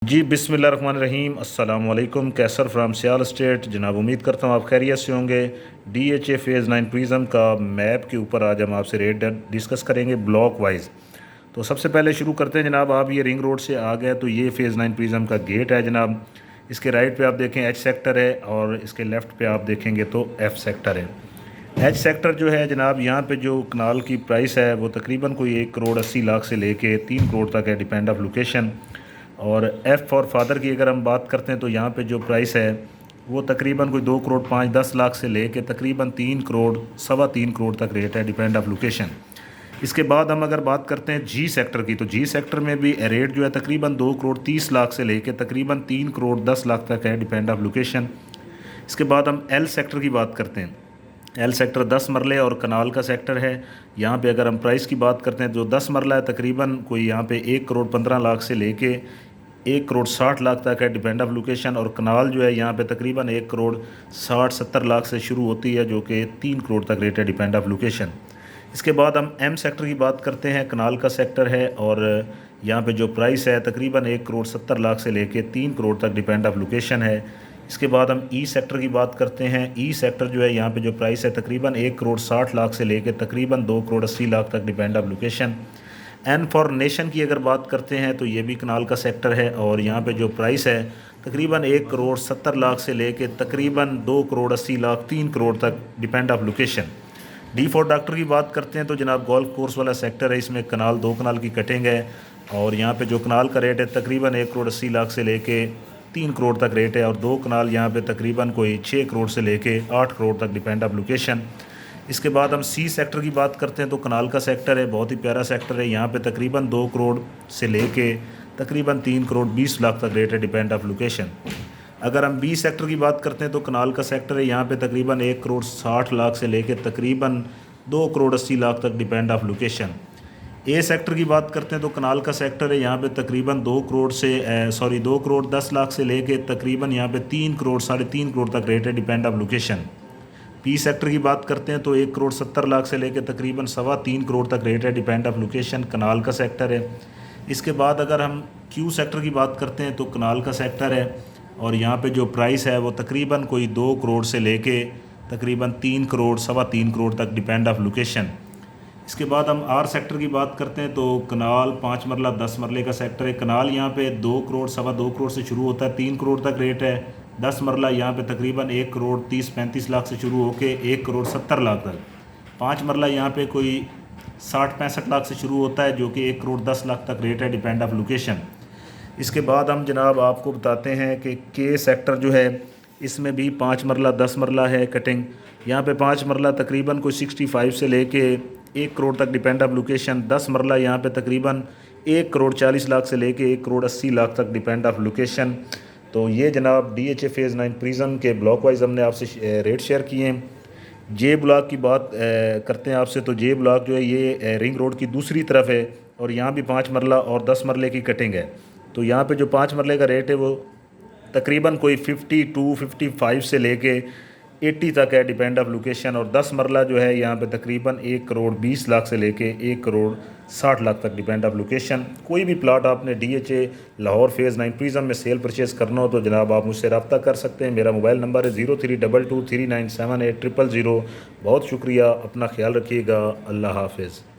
जी बिस्मिल्लाहिर्रहमानिर्रहीम अस्सलाम वालेकुम। कैसर फ्राम सियाल स्टेट। जनाब उम्मीद करता हूँ आप खैरियत से होंगे। DHA फ़ेज़ 9 प्रिज़म का मैप के ऊपर आज हम आपसे रेट डिस्कस करेंगे ब्लॉक वाइज। तो सबसे पहले शुरू करते हैं जनाब। आप ये रिंग रोड से आ गए तो ये फ़ेज़ 9 प्रिज़म का गेट है जनाब। इसके राइट पे आप देखें H सेक्टर है और इसके लेफ़्ट पे आप देखेंगे तो F सेक्टर है। H सेक्टर जो है जनाब, यहाँ पे जो कनाल की प्राइस है वो तकरीबन कोई 1 करोड़ 80 लाख से लेके 3 करोड़ तक है, डिपेंड ऑफ लोकेशन। और एफ़ और फादर की अगर हम बात करते हैं तो यहाँ पे जो प्राइस है वो तकरीबन कोई 2 करोड़ 5-10 लाख से लेके तकरीबन 3 करोड़ 3.25 करोड़ तक रेट है, डिपेंड ऑफ लोकेशन। इसके बाद हम अगर बात करते हैं जी सेक्टर की, तो जी सेक्टर में भी रेट जो है तकरीबन 2 करोड़ 30 लाख से लेके तकरीबन 3 करोड़ 10 लाख तक है, डिपेंड ऑफ लोकेशन। इसके बाद हम एल सेक्टर की बात करते हैं। एल सेक्टर 10 मरले और कनाल का सेक्टर है। यहाँ पे अगर हम प्राइस की बात करते हैं, जो 10 मरला है तकरीबन कोई यहाँ पे 1 करोड़ 15 लाख से लेके 1 करोड़ 60 लाख तक है, डिपेंड ऑफ लोकेशन। और कनाल जो है यहाँ पे तकरीबन 1 करोड़ 60-70 लाख से शुरू होती है, जो कि 3 करोड़ तक रेट है, डिपेंड ऑफ लोकेशन। इसके बाद हम एम सेक्टर की बात करते हैं। कनाल का सेक्टर है और यहाँ पे जो प्राइस है तकरीबन 1 करोड़ 70 लाख से लेके 3 करोड़ तक, डिपेंड ऑफ लोकेशन है। इसके बाद हम ई सेक्टर की बात करते हैं। ई सेक्टर जो है यहाँ पे जो प्राइस है तकरीबन 1 करोड़ 60 लाख से लेके तकरीबन 2 करोड़ 80 लाख तक, depend of location. An for nation की अगर बात करते हैं तो ये भी कनाल का सेक्टर है और यहाँ पे जो प्राइस है तकरीबन 1 करोड़ 70 लाख से लेके तकरीबन 2 करोड़ 80 लाख 3 करोड़ तक, depend of location. D for doctor की बात करते हैं तो जनाब गोल्फ कोर्स वाला सेक्टर है। इसमें कनाल 2 कनाल की कटिंग है और यहाँ पे जो कनाल का रेट है तकरीबन 1 करोड़ 80 लाख से लेके 3 करोड़ तक रेट है। और 2 कनाल यहाँ पे तकरीबन कोई 6 करोड़ से लेके 8 करोड़ तक, डिपेंड ऑफ लोकेशन। इसके बाद हम सी सेक्टर की बात करते हैं तो कनाल का सेक्टर है, बहुत ही प्यारा सेक्टर है। यहाँ पे तकरीबन 2 करोड़ से लेके तकरीबन 3 करोड़ 20 लाख तक रेट है, डिपेंड ऑफ लोकेशन। अगर हम बी सेक्टर की बात करते हैं तो कनाल का सेक्टर है। यहाँ पे तकरीबन 1 करोड़ 60 लाख से लेके तकरीबन 2 करोड़ 80 लाख तक, depend of location. A sector की बात करते हैं तो कनाल का सेक्टर है। यहाँ पे तकरीबन 2 करोड़ 10 लाख से लेके तकरीबन यहाँ पे 3 करोड़ 3.5 करोड़ तक रेट है, depend of location. P sector की बात करते हैं तो 1 करोड़ 70 लाख से लेकर तकरीबन 3.25 करोड़ तक रेट है, डिपेंड ऑफ लोकेशन। कनाल का सेक्टर है। इसके बाद अगर हम क्यू सेक्टर की बात करते हैं तो कनाल का सेक्टर है और यहाँ पे जो प्राइस है वो तकरीबन कोई 2 करोड़ से लेके तकरीबन 3 करोड़ 3.25 करोड़ तक, डिपेंड ऑफ लोकेशन। इसके बाद हम आर सेक्टर की बात करते हैं तो कनाल 5 मरला 10 मरले का सेक्टर है। कनाल यहाँ पे 2 करोड़ 2.25 करोड़ से शुरू होता है, 3 करोड़ तक रेट है। 10 मरला यहाँ पे तकरीबन 1 करोड़ 30-35 लाख से शुरू होके 1 करोड़ 70 लाख तक। 5 मरला यहाँ पे कोई 60-65 लाख से शुरू होता है, जो कि 1 करोड़ 10 लाख तक रेट है, डिपेंड ऑफ लोकेशन। इसके बाद हम जनाब आपको बताते हैं कि के सेक्टर जो है इसमें भी 5 मरला 10 मरला है कटिंग। यहाँ पे 5 मरला तकरीबन कोई 65 से लेके 1 करोड़ तक, डिपेंड ऑफ लोकेशन। 10 मरला यहाँ पे तकरीबन 1 करोड़ 40 लाख से लेके 1 करोड़ 80 लाख तक, डिपेंड ऑफ लोकेशन। तो ये जनाब DHA फ़ेज़ 9 प्रिज़म के ब्लॉक वाइज हमने आपसे रेट शेयर किए हैं। जे ब्लॉक की बात करते हैं आपसे तो जे ब्लॉक जो है ये रिंग रोड की दूसरी तरफ है और यहाँ भी 5 मरला और 10 मरले की कटिंग है। तो यहाँ पे जो 5 मरले का रेट है वो तकरीबन कोई 52-55 से लेके 80 तक है, डिपेंड ऑफ लोकेशन। और 10 मरला जो है यहाँ पे तकरीबन 1 करोड़ 20 लाख से लेके 1 करोड़ 60 लाख तक, डिपेंड ऑफ लोकेशन। कोई भी प्लाट आपने DHA लाहौर फ़ेज़ 9 प्रिज़म में सेल परचेज़ करना हो तो जनाब आप मुझसे रब्ता कर सकते हैं। मेरा मोबाइल नंबर है 0322397800। बहुत शुक्रिया, अपना ख्याल रखिएगा। अल्लाह हाफ़िज़।